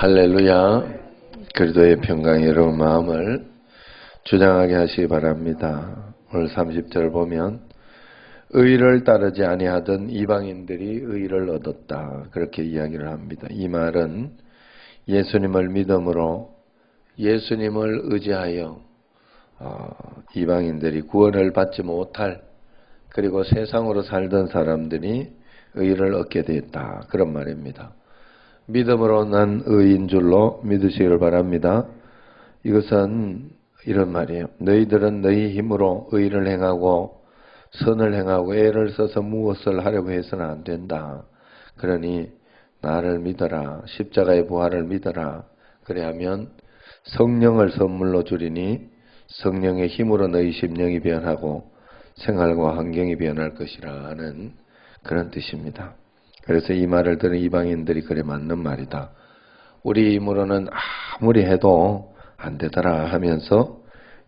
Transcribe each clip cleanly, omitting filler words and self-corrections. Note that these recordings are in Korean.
할렐루야. 그리스도의 평강이 여러분 마음을 주장하게 하시기 바랍니다. 오늘 30절 보면 의를 따르지 아니하던 이방인들이 의를 얻었다. 그렇게 이야기를 합니다. 이 말은 예수님을 믿음으로 예수님을 의지하여 이방인들이 구원을 받지 못할 그리고 세상으로 살던 사람들이 의를 얻게 되었다. 그런 말입니다. 믿음으로 난 의인 줄로 믿으시기를 바랍니다. 이것은 이런 말이에요. 너희들은 너희 힘으로 의를 행하고 선을 행하고 애를 써서 무엇을 하려고 해서는 안 된다. 그러니 나를 믿어라. 십자가의 부활을 믿어라. 그래야면 성령을 선물로 주리니 성령의 힘으로 너희 심령이 변하고 생활과 환경이 변할 것이라 하는 그런 뜻입니다. 그래서 이 말을 들은 이방인들이 그래 맞는 말이다. 우리 힘으로는 아무리 해도 안 되더라 하면서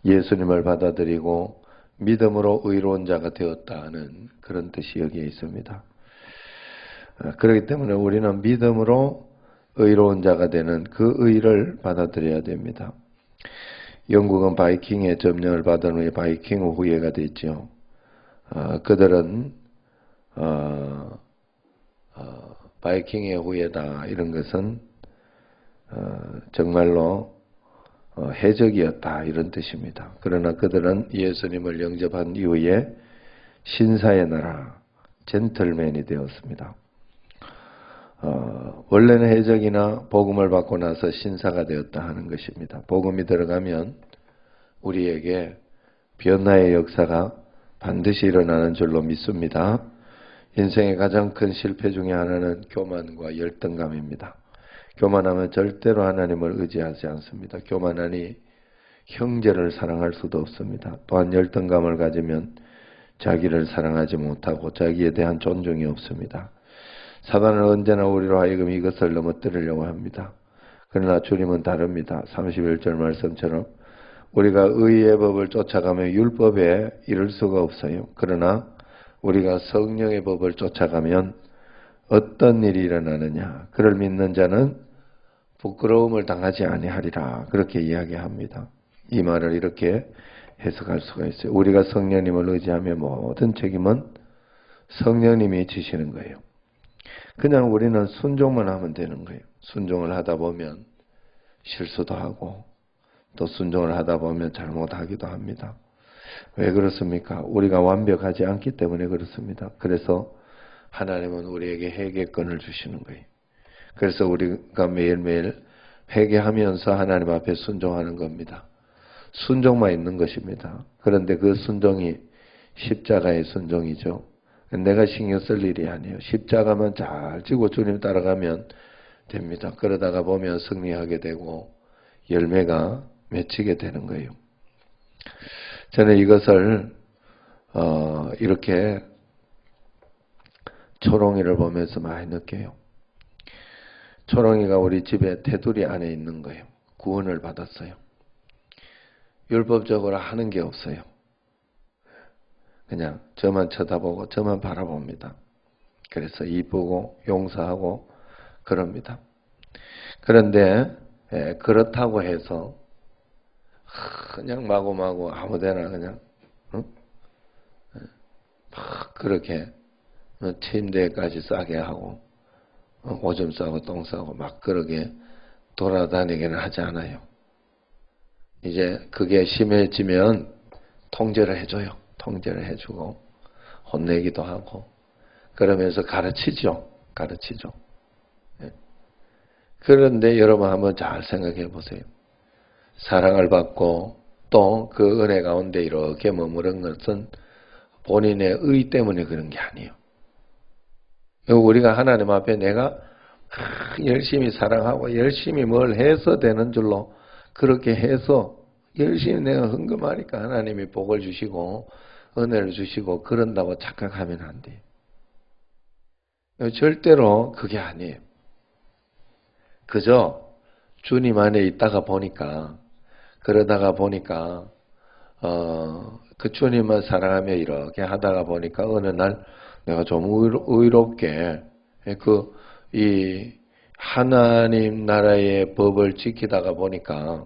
예수님을 받아들이고 믿음으로 의로운 자가 되었다 하는 그런 뜻이 여기에 있습니다. 그렇기 때문에 우리는 믿음으로 의로운 자가 되는 그 의를 받아들여야 됩니다. 영국은 바이킹의 점령을 받은 후에 바이킹 후예가 됐죠. 그들은 바이킹의 후예다 이런 것은 정말로 해적이었다 이런 뜻입니다. 그러나 그들은 예수님을 영접한 이후에 신사의 나라 젠틀맨이 되었습니다. 원래는 해적이나 복음을 받고 나서 신사가 되었다 하는 것입니다. 복음이 들어가면 우리에게 변화의 역사가 반드시 일어나는 줄로 믿습니다. 인생의 가장 큰 실패 중에 하나는 교만과 열등감입니다. 교만하면 절대로 하나님을 의지하지 않습니다. 교만하니 형제를 사랑할 수도 없습니다. 또한 열등감을 가지면 자기를 사랑하지 못하고 자기에 대한 존중이 없습니다. 사단은 언제나 우리로 하여금 이것을 넘어뜨리려고 합니다. 그러나 주님은 다릅니다. 31절 말씀처럼 우리가 의의 법을 쫓아가며 율법에 이를 수가 없어요. 그러나 우리가 성령의 법을 쫓아가면 어떤 일이 일어나느냐. 그를 믿는 자는 부끄러움을 당하지 아니하리라. 그렇게 이야기합니다. 이 말을 이렇게 해석할 수가 있어요. 우리가 성령님을 의지하며 모든 책임은 성령님이 지시는 거예요. 그냥 우리는 순종만 하면 되는 거예요. 순종을 하다 보면 실수도 하고 또 순종을 하다 보면 잘못하기도 합니다. 왜 그렇습니까? 우리가 완벽하지 않기 때문에 그렇습니다. 그래서 하나님은 우리에게 회개권을 주시는 거예요. 그래서 우리가 매일매일 회개하면서 하나님 앞에 순종하는 겁니다. 순종만 있는 것입니다. 그런데 그 순종이 십자가의 순종이죠. 내가 신경 쓸 일이 아니에요. 십자가만 잘 지고 주님 따라가면 됩니다. 그러다가 보면 승리하게 되고 열매가 맺히게 되는 거예요. 저는 이것을 이렇게 초롱이를 보면서 많이 느껴요. 초롱이가 우리 집에 테두리 안에 있는 거예요. 구원을 받았어요. 율법적으로 하는 게 없어요. 그냥 저만 쳐다보고 저만 바라봅니다. 그래서 이쁘고 용서하고 그럽니다. 그런데 그렇다고 해서 그냥 마구마구 아무데나 그냥 막 그렇게 침대까지 싸게 하고 오줌 싸고 똥 싸고 막 그러게 돌아다니기는 하지 않아요. 이제 그게 심해지면 통제를 해줘요. 통제를 해주고 혼내기도 하고 그러면서 가르치죠. 그런데 여러분 한번 잘 생각해 보세요. 사랑을 받고 또 그 은혜 가운데 이렇게 머무른 것은 본인의 의 때문에 그런 게 아니에요. 우리가 하나님 앞에 내가 열심히 사랑하고 열심히 뭘 해서 되는 줄로 그렇게 해서 열심히 내가 헌금하니까 하나님이 복을 주시고 은혜를 주시고 그런다고 착각하면 안 돼요. 절대로 그게 아니에요. 그저 주님 안에 있다가 보니까 그러다가 보니까 그 주님을 사랑하며 이렇게 하다가 보니까 어느 날 내가 좀 의롭게 이 하나님 나라의 법을 지키다가 보니까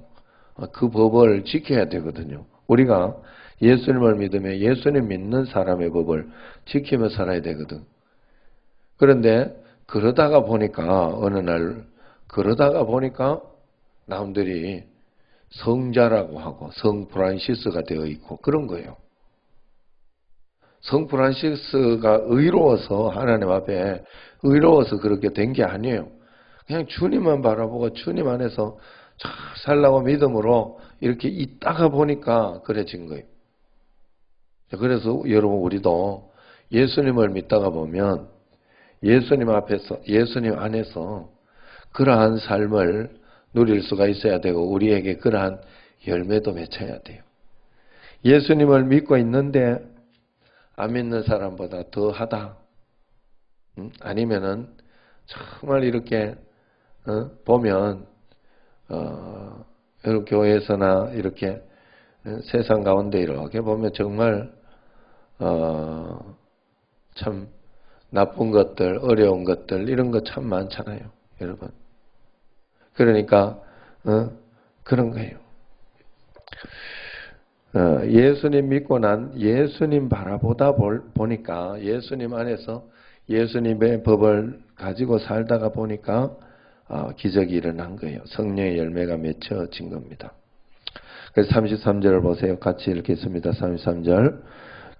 그 법을 지켜야 되거든요. 우리가 예수님을 믿으면 예수님 믿는 사람의 법을 지키며 살아야 되거든. 그런데 그러다가 보니까 어느 날 남들이 성자라고 하고 성 프란시스가 되어 있고 그런 거예요. 성 프란시스가 의로워서 하나님 앞에 의로워서 그렇게 된 게 아니에요. 그냥 주님만 바라보고 주님 안에서 잘 살라고 믿음으로 이렇게 있다가 보니까 그래진 거예요. 그래서 여러분 우리도 예수님을 믿다가 보면 예수님 앞에서 예수님 안에서 그러한 삶을 누릴 수가 있어야 되고 우리에게 그러한 열매도 맺혀야 돼요. 예수님을 믿고 있는데 안 믿는 사람보다 더하다. 아니면은 정말 이렇게 보면 여러 교회에서나 이렇게 세상 가운데 이렇게 보면 정말 참 나쁜 것들, 어려운 것들 이런 거 참 많잖아요, 여러분. 그러니까 그런 거예요. 예수님 믿고 난 예수님 바라보다 보니까 예수님 안에서 예수님의 법을 가지고 살다가 보니까 기적이 일어난 거예요. 성령의 열매가 맺혀진 겁니다. 그래서 33절을 보세요. 같이 읽겠습니다. 33절.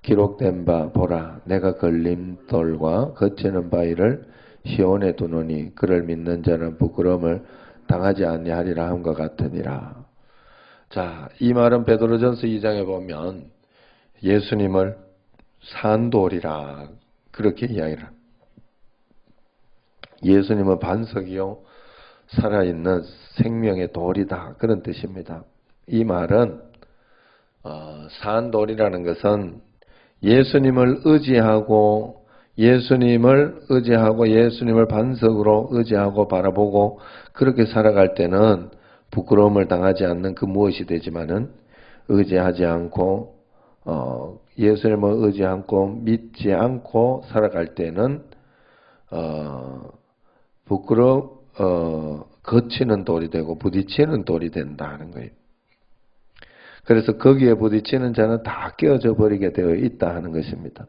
기록된 바 보라 내가 걸림돌과 거치는 바위를 시온에 두노니 그를 믿는 자는 부끄러움을 당하지 아니하리라 함과 같으니라. 자, 이 말은 베드로전서 2장에 보면 예수님을 산돌이라 그렇게 이야기를 합니다. 예수님은 반석이요 살아있는 생명의 돌이다 그런 뜻입니다. 이 말은 산돌이라는 것은 예수님을 의지하고 예수님을 반석으로 의지하고 바라보고 그렇게 살아갈 때는 부끄러움을 당하지 않는 그 무엇이 되지만은 의지하지 않고 예수님을 의지 않고 믿지 않고 살아갈 때는 거치는 돌이 되고 부딪히는 돌이 된다는 거예요. 그래서 거기에 부딪히는 자는 다 깨어져 버리게 되어 있다 하는 것입니다.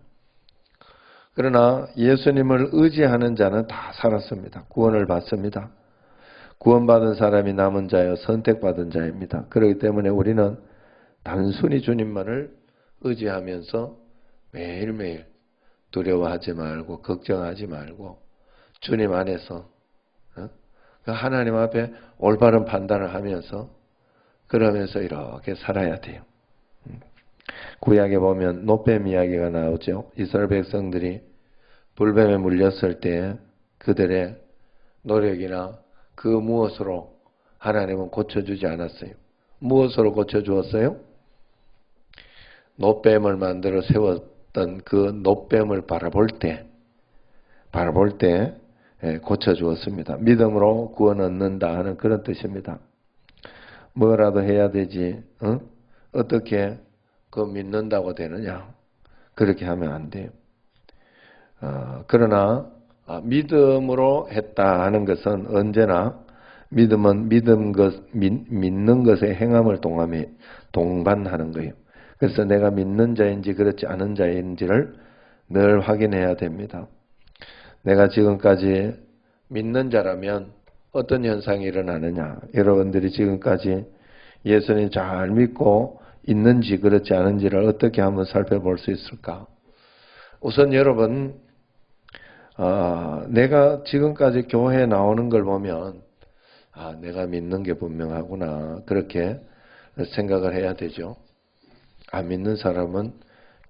그러나 예수님을 의지하는 자는 다 살았습니다. 구원을 받습니다. 구원받은 사람이 남은 자여 선택받은 자입니다. 그렇기 때문에 우리는 단순히 주님만을 의지하면서 매일매일 두려워하지 말고 걱정하지 말고 주님 안에서 하나님 앞에 올바른 판단을 하면서 그러면서 이렇게 살아야 돼요. 구약에 보면 노뱀 이야기가 나오죠. 이스라엘 백성들이 불뱀에 물렸을 때 그들의 노력이나 그 무엇으로 하나님은 고쳐주지 않았어요. 무엇으로 고쳐주었어요? 노뱀을 만들어 세웠던 그 노뱀을 바라볼 때 고쳐주었습니다. 믿음으로 구원 얻는다 하는 그런 뜻입니다. 뭐라도 해야 되지, 어떻게 그 믿는다고 되느냐? 그렇게 하면 안 돼요. 그러나 믿음으로 했다 하는 것은 언제나 믿음은 믿는 것의 행함을 동반하는 거예요. 그래서 내가 믿는 자인지 그렇지 않은 자인지를 늘 확인해야 됩니다. 내가 지금까지 믿는 자라면 어떤 현상이 일어나느냐? 여러분들이 지금까지 예수님 잘 믿고 있는지 그렇지 않은지를 어떻게 한번 살펴볼 수 있을까? 우선 여러분, 내가 지금까지 교회에 나오는 걸 보면 내가 믿는 게 분명하구나 그렇게 생각을 해야 되죠. 안 믿는 사람은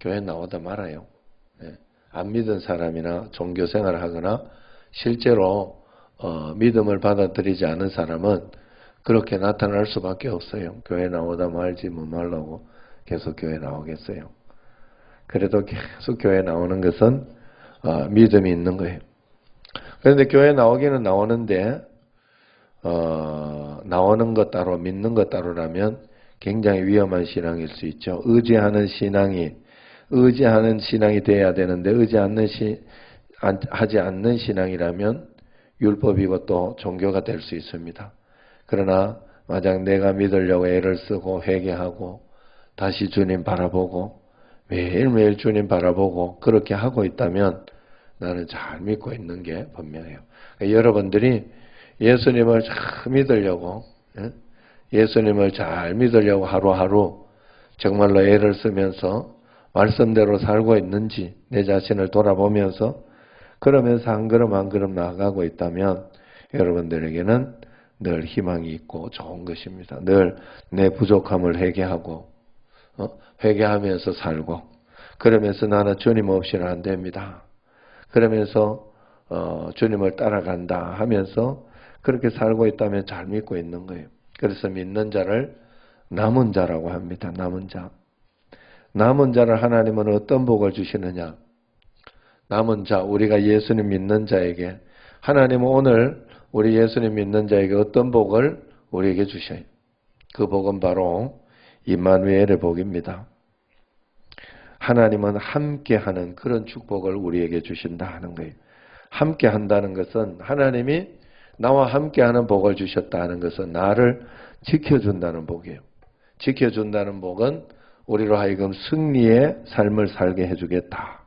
교회 나오다 말아요. 안 믿은 사람이나 종교 생활을 하거나 실제로 믿음을 받아들이지 않은 사람은 그렇게 나타날 수밖에 없어요. 교회 나오다 말지 뭐 말라고 계속 교회 나오겠어요. 그래도 계속 교회 나오는 것은 믿음이 있는 거예요. 그런데 교회 나오기는 나오는데 나오는 것 따로 믿는 것 따로라면 굉장히 위험한 신앙일 수 있죠. 의지하는 신앙이 돼야 되는데 하지 않는 신앙이라면 율법이 이것도 종교가 될 수 있습니다. 그러나 만약 내가 믿으려고 애를 쓰고 회개하고 다시 주님 바라보고 매일매일 주님 바라보고 그렇게 하고 있다면 나는 잘 믿고 있는 게 분명해요. 그러니까 여러분들이 예수님을 잘 믿으려고, 예수님을 잘 믿으려고 하루하루 정말로 애를 쓰면서 말씀대로 살고 있는지 내 자신을 돌아보면서 그러면서 한 걸음 한 걸음 나아가고 있다면 여러분들에게는 늘 희망이 있고 좋은 것입니다. 늘 내 부족함을 회개하고 회개하면서 살고 그러면서 나는 주님 없이는 안 됩니다. 그러면서 주님을 따라간다 하면서 그렇게 살고 있다면 잘 믿고 있는 거예요. 그래서 믿는 자를 남은 자라고 합니다. 남은 자. 남은 자를 하나님은 어떤 복을 주시느냐? 남은 자, 우리가 예수님 믿는 자에게 하나님은 오늘 우리 예수님 믿는 자에게 어떤 복을 우리에게 주셔요? 그 복은 바로 임마누엘의 복입니다. 하나님은 함께하는 그런 축복을 우리에게 주신다 하는 거예요. 함께한다는 것은 하나님이 나와 함께하는 복을 주셨다 하는 것은 나를 지켜준다는 복이에요. 지켜준다는 복은 우리로 하여금 승리의 삶을 살게 해주겠다.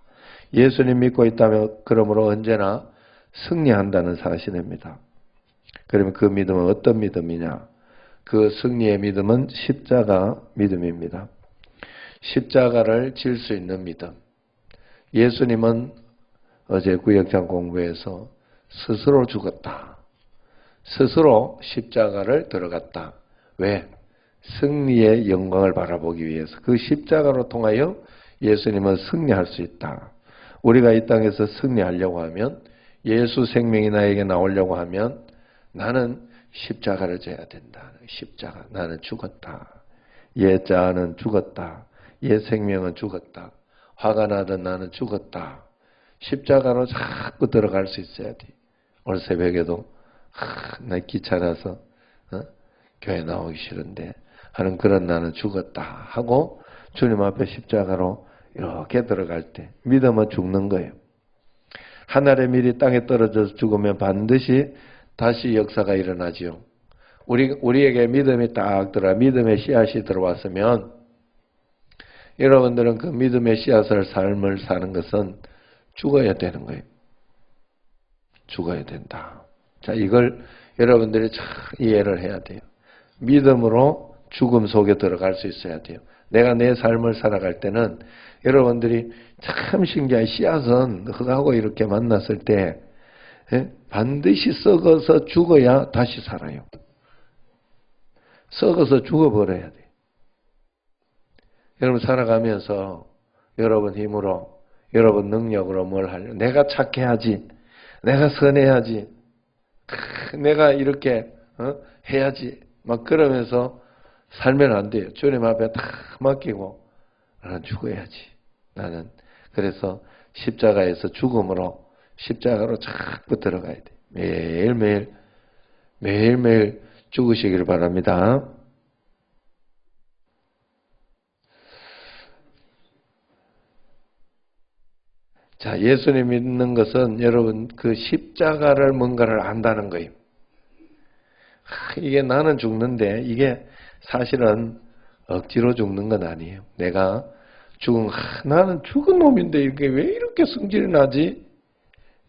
예수님 믿고 있다면 그러므로 언제나 승리한다는 사실입니다. 그러면 그 믿음은 어떤 믿음이냐? 그 승리의 믿음은 십자가 믿음입니다. 십자가를 질 수 있는 믿음. 예수님은 어제 구역장 공부에서 스스로 죽었다. 스스로 십자가를 들어갔다. 왜? 승리의 영광을 바라보기 위해서. 그 십자가로 통하여 예수님은 승리할 수 있다. 우리가 이 땅에서 승리하려고 하면 예수 생명이 나에게 나오려고 하면 나는 십자가를 져야 된다. 십자가. 나는 죽었다. 옛 자아는 죽었다. 옛 생명은 죽었다. 화가 나던 나는 죽었다. 십자가로 자꾸 들어갈 수 있어야 돼. 오늘 새벽에도 나 귀찮아서 교회 나오기 싫은데 하는 그런 나는 죽었다 하고 주님 앞에 십자가로 이렇게 들어갈 때 믿음은 죽는 거예요. 하늘의 밀이 땅에 떨어져서 죽으면 반드시 다시 역사가 일어나지요. 우리에게 믿음이 딱 들어와 믿음의 씨앗이 들어왔으면 여러분들은 그 믿음의 씨앗을 삶을 사는 것은 죽어야 되는 거예요. 죽어야 된다. 자, 이걸 여러분들이 잘 이해를 해야 돼요. 믿음으로 죽음 속에 들어갈 수 있어야 돼요. 내가 내 삶을 살아갈 때는 여러분들이 참 신기한 씨앗은 흙하고 이렇게 만났을 때 반드시 썩어서 죽어야 다시 살아요. 썩어서 죽어버려야 돼. 여러분 살아가면서 여러분 힘으로 여러분 능력으로 뭘 하려? 내가 착해야지. 내가 선해야지. 내가 이렇게 해야지. 막 그러면서 살면 안 돼요. 주님 앞에 다 맡기고 나는 죽어야지. 나는 그래서 십자가에서 죽음으로 십자가로 자꾸 들어가야 돼. 매일매일 죽으시길 바랍니다. 자, 예수님 믿는 것은 여러분 그 십자가를 뭔가를 안다는 거예요. 이게 나는 죽는데 이게 사실은 억지로 죽는 건 아니에요. 내가 나는 죽은 놈인데 이게 왜 이렇게 성질이 나지?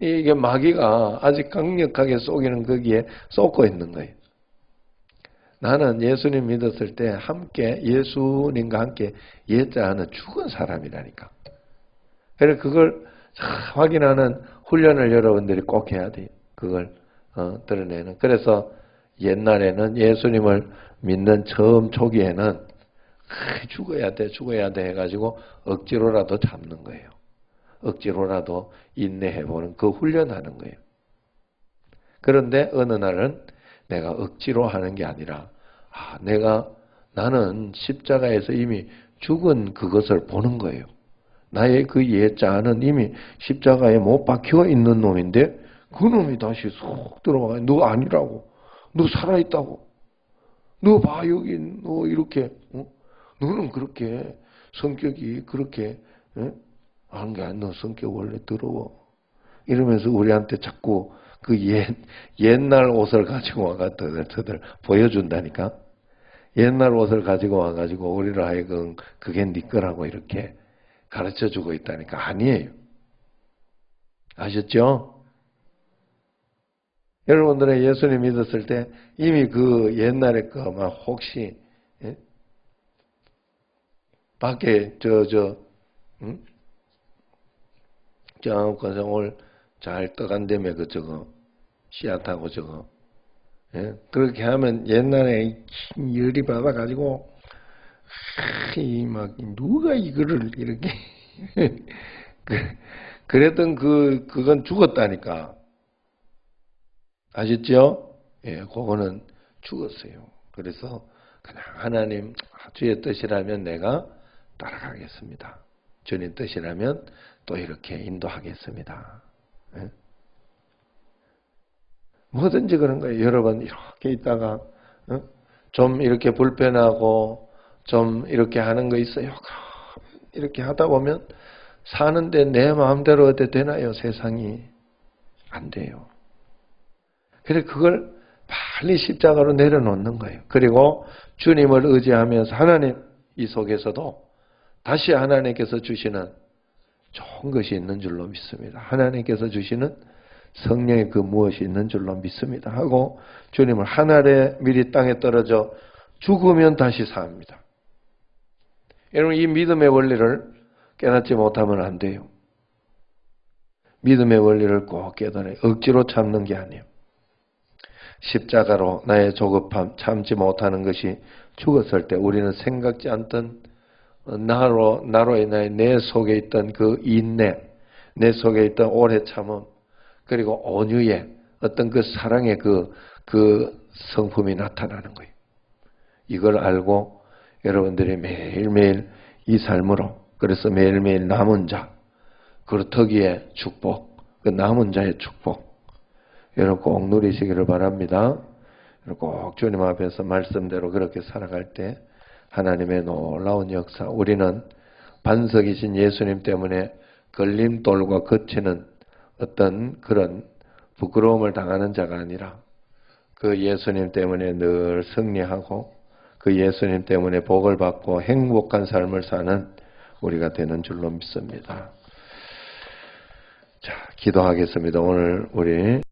이게 마귀가 아직 강력하게 쏘기는 거기에 쏟고 있는 거예요. 나는 예수님 믿었을 때 함께 예수님과 함께 옛자는 죽은 사람이라니까. 그래서 그걸 확인하는 훈련을 여러분들이 꼭 해야 돼요. 그걸 드러내는. 그래서 옛날에는 예수님을 믿는 처음 초기에는 죽어야 돼 해가지고 억지로라도 잡는 거예요. 억지로라도 인내해보는 그 훈련하는 거예요. 그런데 어느 날은 내가 억지로 하는 게 아니라 나는 십자가에서 이미 죽은 그것을 보는 거예요. 나의 그 옛자는 이미 십자가에 못 박혀 있는 놈인데 그 놈이 다시 쏙 들어가. 너 아니라고. 너 살아있다고. 너 봐 여기 너 이렇게 너는 그렇게 성격이 그렇게 하는 게 아니야. 너 성격 원래 더러워. 이러면서 우리한테 자꾸 그 옛날 옷을 가지고 와가 터들 보여준다니까. 옛날 옷을 가지고 와가지고 우리를 하여금 그게 네 거라고 이렇게 가르쳐주고 있다니까. 아니에요. 아셨죠? 여러분들은 예수님 믿었을 때 이미 그 옛날에 거 막 혹시 예? 밖에 응? 저 권성을 잘 떠간다며 그 저거 씨앗하고 저거 예? 그렇게 하면 옛날에 긴 열이 받아가지고 막 누가 이거를 이렇게 그랬던 그건 죽었다니까. 아셨죠? 예, 그거는 죽었어요. 그래서 그냥 하나님 주의 뜻이라면 내가 따라가겠습니다. 주님 뜻이라면 또 이렇게 인도하겠습니다. 예? 뭐든지 그런 거예요. 여러분 이렇게 있다가 좀 이렇게 불편하고 좀 이렇게 하는 거 있어요. 이렇게 하다 보면 사는데 내 마음대로 어때 되나요? 세상이 안 돼요. 그래서 그걸 빨리 십자가로 내려놓는 거예요. 그리고 주님을 의지하면서 하나님 이 속에서도 다시 하나님께서 주시는 좋은 것이 있는 줄로 믿습니다. 하나님께서 주시는 성령의 그 무엇이 있는 줄로 믿습니다. 하고 주님을 하늘에 미리 땅에 떨어져 죽으면 다시 삽니다. 여러분 이 믿음의 원리를 깨닫지 못하면 안 돼요. 믿음의 원리를 꼭 깨달아요. 억지로 참는 게 아니에요. 십자가로 나의 조급함 참지 못하는 것이 죽었을 때 우리는 생각지 않던 나로 인하여 내 속에 있던 그 인내, 내 속에 있던 오래 참음, 그리고 온유의 어떤 그 사랑의 그 성품이 나타나는 거예요. 이걸 알고 여러분들이 매일매일 이 삶으로, 그래서 매일매일 남은 자, 그렇다기에 축복, 그 남은 자의 축복, 여러분 꼭 누리시기를 바랍니다. 꼭 주님 앞에서 말씀대로 그렇게 살아갈 때 하나님의 놀라운 역사, 우리는 반석이신 예수님 때문에 걸림돌과 거치는 어떤 그런 부끄러움을 당하는 자가 아니라 그 예수님 때문에 늘 승리하고 그 예수님 때문에 복을 받고 행복한 삶을 사는 우리가 되는 줄로 믿습니다. 자, 기도하겠습니다. 오늘 우리